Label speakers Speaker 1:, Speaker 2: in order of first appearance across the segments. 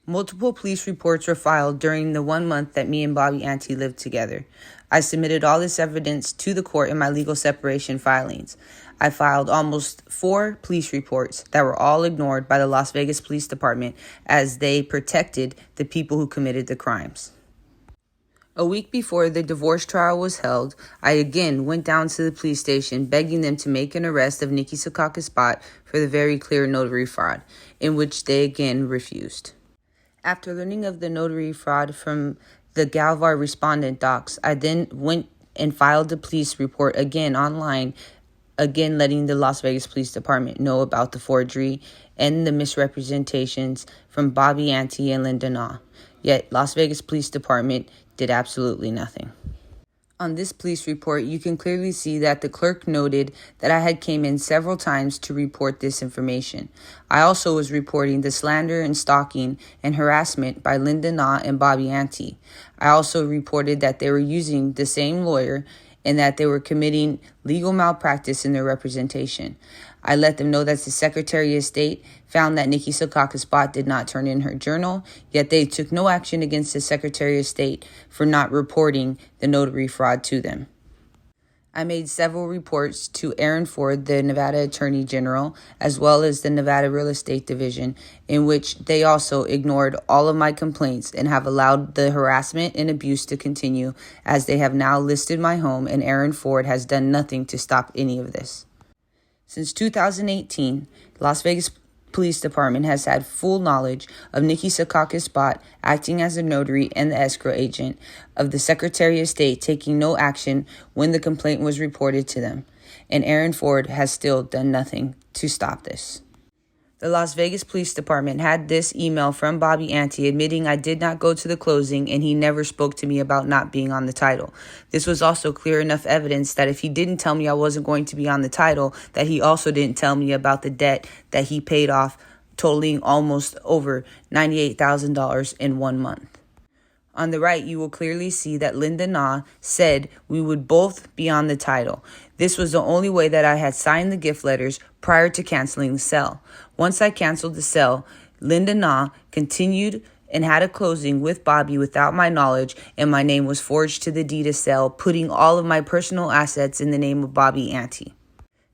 Speaker 1: Multiple police reports were filed during the 1 month that me and Bobby Antee lived together. I submitted all this evidence to the court in my legal separation filings. I filed almost 4 police reports that were all ignored by the Las Vegas Police Department as they protected the people who committed the crimes. A week before the divorce trial was held, I again went down to the police station begging them to make an arrest of Nikki Sikalis bott for the very clear notary fraud, in which they again refused. After learning of the notary fraud from the Galvar respondent docs, I then went and filed the police report again online, again letting the Las Vegas Police Department know about the forgery and the misrepresentations from Bobby Antee and Linda Nah. Yet Las Vegas Police Department did absolutely nothing. On this police report, you can clearly see that the clerk noted that I had came in several times to report this information. I also was reporting the slander and stalking and harassment by Linda Nah and Bobby Antee. I also reported that they were using the same lawyer and that they were committing legal malpractice in their representation. I let them know that the Secretary of State found that Nikki Sikalis bott did not turn in her journal, yet they took no action against the Secretary of State for not reporting the notary fraud to them. I made several reports to Aaron Ford, the Nevada Attorney General, as well as the Nevada Real Estate Division, in which they also ignored all of my complaints and have allowed the harassment and abuse to continue, as they have now listed my home and Aaron Ford has done nothing to stop any of this. Since 2018, Las Vegas Police Department has had full knowledge of Nikki Sikalis bott acting as a notary and the escrow agent of the Secretary of State taking no action when the complaint was reported to them, and Aaron Ford has still done nothing to stop this. The Las Vegas Police Department had this email from Bobby Antee admitting I did not go to the closing and he never spoke to me about not being on the title. This was also clear enough evidence that if he didn't tell me I wasn't going to be on the title, that he also didn't tell me about the debt that he paid off, totaling almost over $98,000 in 1 month. On the right, you will clearly see that Linda Nah said we would both be on the title. This was the only way that I had signed the gift letters prior to canceling the sale. Once I canceled the sale, Linda Nah continued and had a closing with Bobby without my knowledge, and my name was forged to the deed of sale, putting all of my personal assets in the name of Bobby Antee.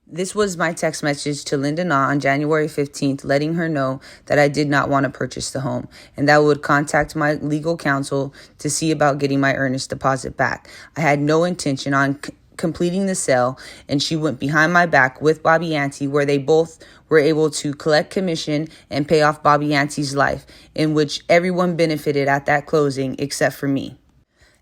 Speaker 1: This was my text message to Linda Nah on January 15th, letting her know that I did not want to purchase the home and that I would contact my legal counsel to see about getting my earnest deposit back. I had no intention on completing the sale, and she went behind my back with Bobby Antee, where they both were able to collect commission and pay off Bobby Antee's life, in which everyone benefited at that closing except for me.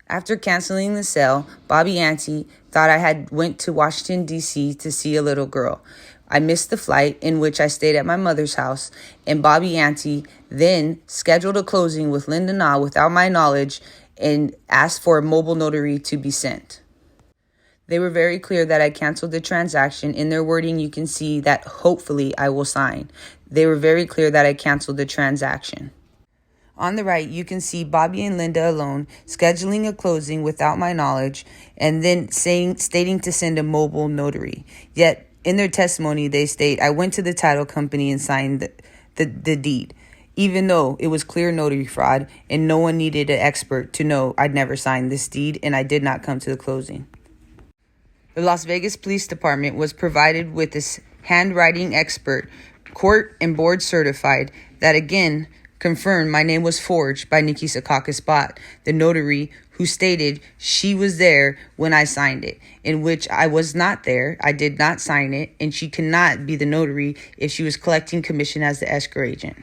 Speaker 1: After canceling the sale, Bobby Antee thought I had went to Washington, D.C. to see a little girl. I missed the flight, in which I stayed at my mother's house, and Bobby Antee then scheduled a closing with Linda Nah without my knowledge and asked for a mobile notary to be sent. They were very clear that I canceled the transaction. In their wording, you can see that hopefully I will sign. They were very clear that I canceled the transaction. On the right, you can see Bobby and Linda alone scheduling a closing without my knowledge and then stating to send a mobile notary. Yet, in their testimony, they state, I went to the title company and signed the deed, even though it was clear notary fraud and no one needed an expert to know I'd never signed this deed and I did not come to the closing. The Las Vegas Police Department was provided with this handwriting expert, court and board certified, that again confirmed my name was forged by Nikki Sikalis bott, the notary who stated she was there when I signed it, in which I was not there, I did not sign it, and she cannot be the notary if she was collecting commission as the escrow agent.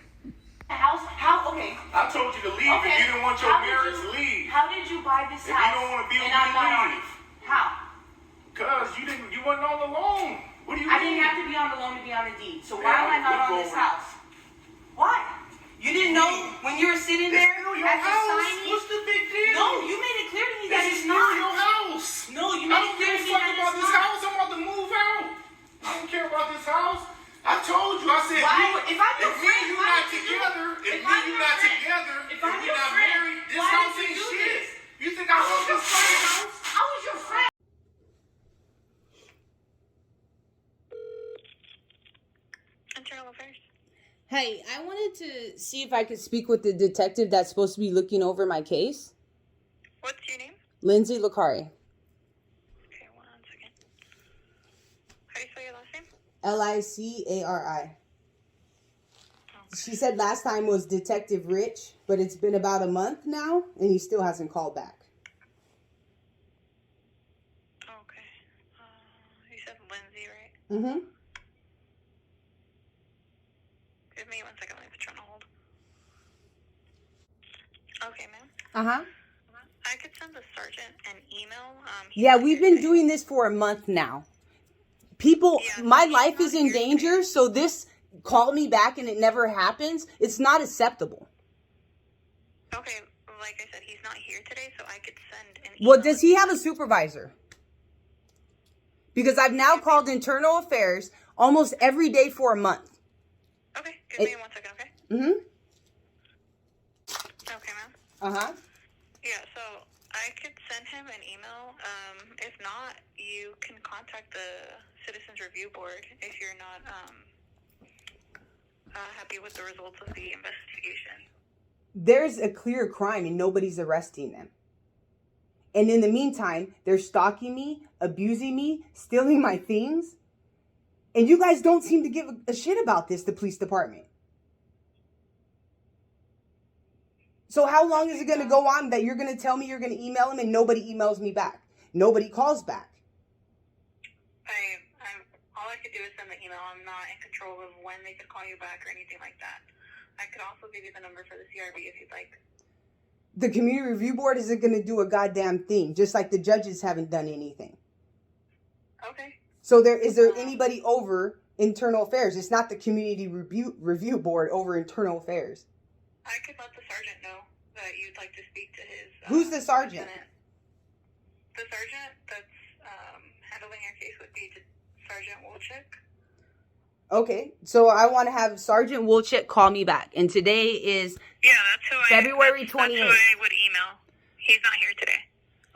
Speaker 2: Okay. I told you to leave. Okay. If you didn't want your marriage, leave.
Speaker 3: How did you buy this house?
Speaker 2: If you don't want to be with me, leave.
Speaker 3: How?
Speaker 2: Because you wasn't on the loan. What do you mean?
Speaker 3: I didn't have to be on the loan to be on the deed. So why am I not on this house? What? You didn't know when you were sitting there?
Speaker 2: It's still your house. What's the big deal?
Speaker 3: No, you made it clear to me that it's not.
Speaker 2: It's your house.
Speaker 3: No, you made it clear to me that it's not.
Speaker 2: I don't give a fuck about this house. I'm about to move out. I don't care about this house. I told you. I said,
Speaker 3: if I'm your friend,
Speaker 2: if me and you not together, if we're not married, this house ain't shit. You think I want this fucking house?
Speaker 3: I was your friend.
Speaker 4: Internal affairs.
Speaker 1: Hi, I wanted to see if I could speak with the detective that's supposed to be looking over my case.
Speaker 4: What's your name?
Speaker 1: Lindsay Licari.
Speaker 4: Okay, 1 second. How do you spell your last name?
Speaker 1: Licari.
Speaker 4: Okay.
Speaker 1: She said last time was Detective Rich, but it's been about a month now, and he still hasn't called back.
Speaker 4: Okay. You said Lindsay, right?
Speaker 1: Mm-hmm.
Speaker 4: Give me 1 second. Let me put you on hold. Okay, ma'am.
Speaker 1: Uh-huh.
Speaker 4: I could send the sergeant an email.
Speaker 1: Yeah, we've been doing this for a month now. People, my life is in danger, so this call me back and it never happens. It's not acceptable.
Speaker 4: Okay, like I said, he's not here today, so I could send an email.
Speaker 1: Well, does he have a supervisor? Because I've now called internal affairs almost every day for a month.
Speaker 4: Okay, give me 1 second, okay?
Speaker 1: Mm-hmm.
Speaker 4: Okay, ma'am.
Speaker 1: Uh-huh.
Speaker 4: Yeah, so I could send him an email. If not, you can contact the Citizens Review Board if you're not happy with the results of the investigation.
Speaker 1: There's a clear crime and nobody's arresting them. And in the meantime, they're stalking me, abusing me, stealing my things. And you guys don't seem to give a shit about this, the police department. So how long is it going to go on that you're going to tell me you're going to email him and nobody emails me back? Nobody calls back.
Speaker 4: All I could do is send the email. I'm not in control of when they could call you back or anything like that. I could also give you the number for the CRB if you'd like.
Speaker 1: The community review board isn't going to do a goddamn thing, just like the judges haven't done anything.
Speaker 4: Okay.
Speaker 1: So is there anybody over internal affairs? It's not the community review board over internal affairs.
Speaker 4: I could let the sergeant know that you'd like to speak to his...
Speaker 1: Who's the sergeant?
Speaker 4: The sergeant that's handling your case would be Sergeant Wolchek.
Speaker 1: Okay, so I want to have Sergeant Wolchek call me back. And today is February 28th.
Speaker 4: That's who I would email. He's not here today.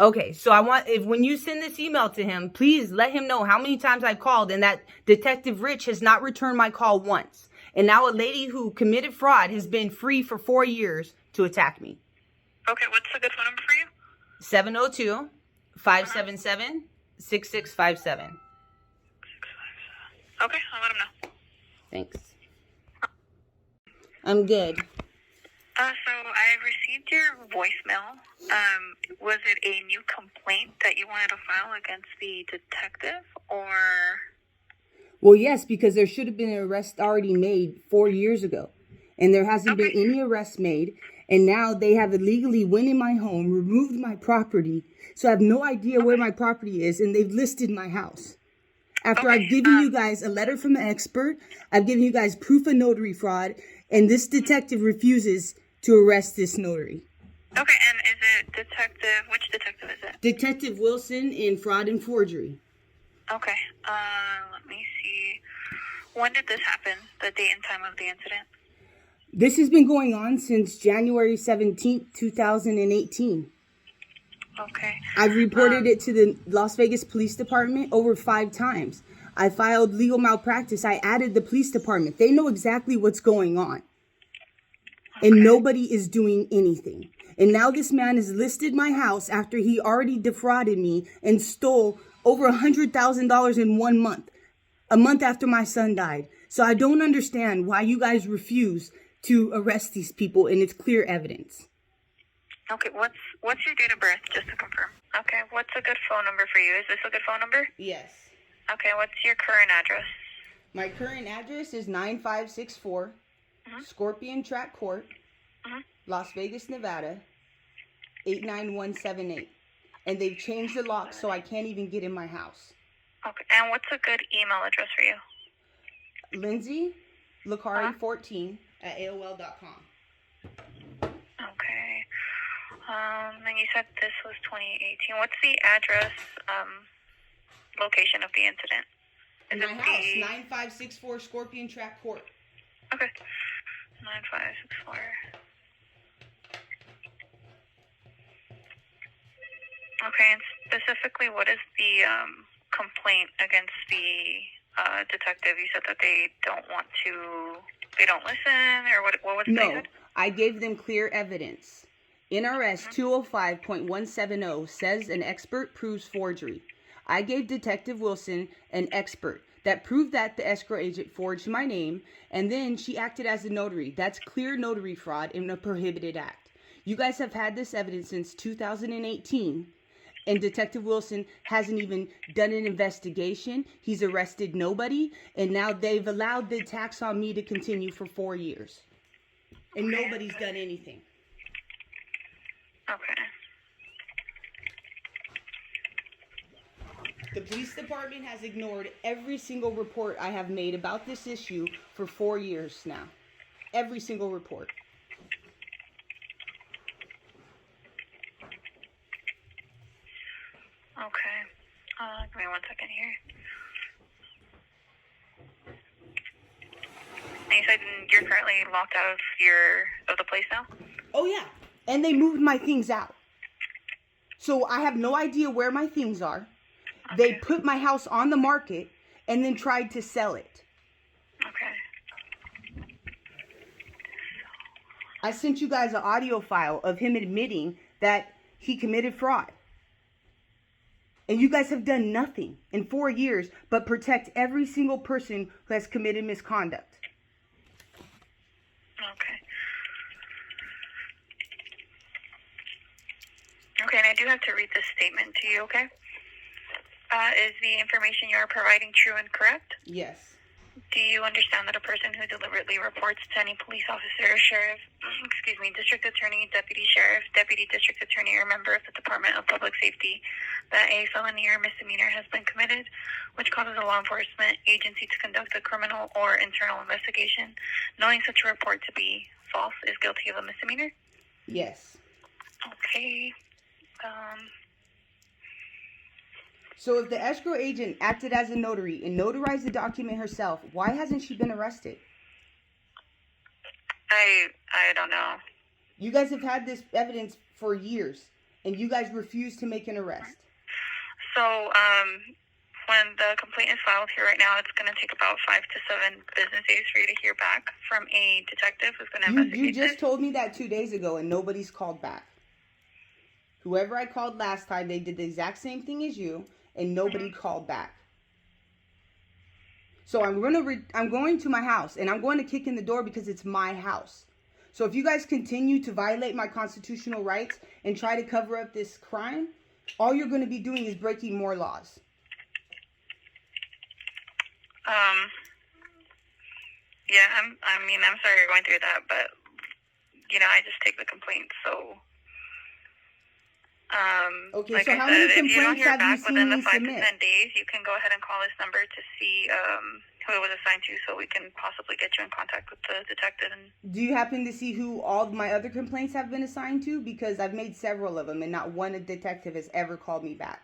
Speaker 1: Okay, so I want, when you send this email to him, please let him know how many times I've called and that Detective Rich has not returned my call once. And now a lady who committed fraud has been free for 4 years to attack me.
Speaker 4: Okay, what's a good phone number for you?
Speaker 1: 702-577-6657.
Speaker 4: Okay, I'll let him know.
Speaker 1: Thanks. I'm good.
Speaker 4: So I received your voicemail. Was it a new complaint that you wanted to file against the detective, or?
Speaker 1: Well, yes, because there should have been an arrest already made 4 years ago. And there hasn't been any arrest made. And now they have illegally went in my home, removed my property. So I have no idea where my property is. And they've listed my house. After I've given you guys a letter from an expert, I've given you guys proof of notary fraud. And this detective refuses to arrest this notary.
Speaker 4: Okay, and is it which detective is it?
Speaker 1: Detective Wilson in fraud and forgery.
Speaker 4: Okay, let me see. When did this happen? The date and time of the incident?
Speaker 1: This has been going on since January 17th, 2018.
Speaker 4: Okay.
Speaker 1: I've reported it to the Las Vegas Police Department over 5 times. I filed legal malpractice. I added the police department. They know exactly what's going on. And nobody is doing anything. And now this man has listed my house after he already defrauded me and stole over $100,000 in 1 month. A month after my son died. So I don't understand why you guys refuse to arrest these people, and it's clear evidence.
Speaker 4: Okay, what's your date of birth, just to confirm? Okay, what's a good phone number for you? Is this a good phone number?
Speaker 1: Yes.
Speaker 4: Okay, what's your current address?
Speaker 1: My current address is 9564 Scorpion Track Court, Las Vegas, Nevada, 89178. And they've changed the lock so I can't even get in my house.
Speaker 4: Okay, and what's a good email address for you?
Speaker 1: Lindsay Licari14 at AOL.com.
Speaker 4: Okay. And you said this was 2018. What's the address, location of the incident?
Speaker 1: In my house, 9564 Scorpion Track Court.
Speaker 4: Okay. 9564. Okay, and specifically, what is the complaint against the detective? You said that they don't want to they don't listen, or what was it they
Speaker 1: No,
Speaker 4: said?
Speaker 1: I gave them clear evidence. NRS 205.170 says an expert proves forgery. I gave Detective Wilson an expert that proved that the escrow agent forged my name, and then she acted as a notary. That's clear notary fraud in a prohibited act. You guys have had this evidence since 2018, and Detective Wilson hasn't even done an investigation. He's arrested nobody, and now they've allowed the attacks on me to continue for 4 years. And nobody's done anything.
Speaker 4: Okay.
Speaker 1: The police department has ignored every single report I have made about this issue for 4 years now. Every single report.
Speaker 4: Okay. Give me 1 second here. And you said you're currently locked out of the place now?
Speaker 1: Oh yeah, and they moved my things out. So I have no idea where my things are.
Speaker 4: Okay.
Speaker 1: They put my house on the market and then tried to sell it.
Speaker 4: Okay.
Speaker 1: I sent you guys an audio file of him admitting that he committed fraud. And you guys have done nothing in 4 years but protect every single person who has committed misconduct.
Speaker 4: Okay. Okay, and I do have to read this statement to you, okay? Is the information you are providing true and correct?
Speaker 1: Yes.
Speaker 4: Do you understand that a person who deliberately reports to any police officer, sheriff, district attorney, deputy sheriff, deputy district attorney, or member of the Department of Public Safety that a felony or misdemeanor has been committed, which causes a law enforcement agency to conduct a criminal or internal investigation, knowing such a report to be false, is guilty of a misdemeanor?
Speaker 1: Yes.
Speaker 4: Okay.
Speaker 1: So if the escrow agent acted as a notary and notarized the document herself, why hasn't she been arrested?
Speaker 4: I don't know.
Speaker 1: You guys have had this evidence for years, and you guys refuse to make an arrest.
Speaker 4: So, when the complaint is filed here right now, it's going to take about 5 to 7 business days for you to hear back from a detective who's going to investigate
Speaker 1: You just
Speaker 4: this.
Speaker 1: told me that 2 days ago, and nobody's called back. Whoever I called last time, they did the exact same thing as you, and nobody called back. So I'm going to my house, and I'm going to kick in the door because it's my house. So if you guys continue to violate my constitutional rights and try to cover up this crime, all you're going to be doing is breaking more laws.
Speaker 4: Yeah, I'm sorry you're going through that, but, I just take the complaint, so...
Speaker 1: Okay,
Speaker 4: like
Speaker 1: so
Speaker 4: I
Speaker 1: how
Speaker 4: said,
Speaker 1: many
Speaker 4: if you don't
Speaker 1: complaints
Speaker 4: hear
Speaker 1: have you
Speaker 4: back
Speaker 1: seen
Speaker 4: within the
Speaker 1: me
Speaker 4: 5 to 10
Speaker 1: submit?
Speaker 4: days, you can go ahead and call this number to see who it was assigned to, so we can possibly get you in contact with the detective. And
Speaker 1: Do you happen to see who all of my other complaints have been assigned to? Because I've made several of them, and not one detective has ever called me back.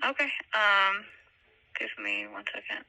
Speaker 4: okay, give me 1 second.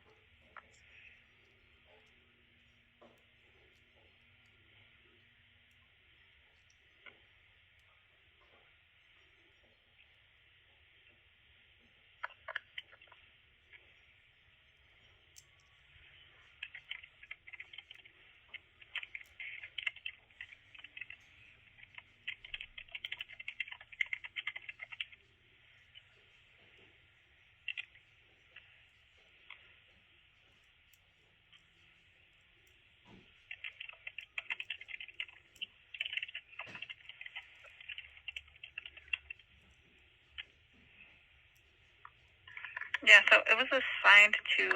Speaker 4: Yeah, so it was assigned to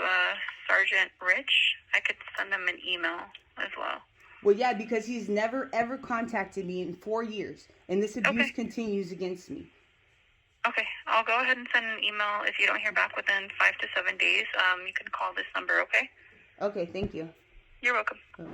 Speaker 4: Sergeant Rich. I could send him an email as well.
Speaker 1: Well, yeah, because he's never, ever contacted me in 4 years, and this abuse
Speaker 4: Okay.
Speaker 1: continues against me.
Speaker 4: Okay, I'll go ahead and send an email. If you don't hear back within 5 to 7 days, you can call this number, okay?
Speaker 1: Okay, thank you.
Speaker 4: You're welcome.
Speaker 1: Bye.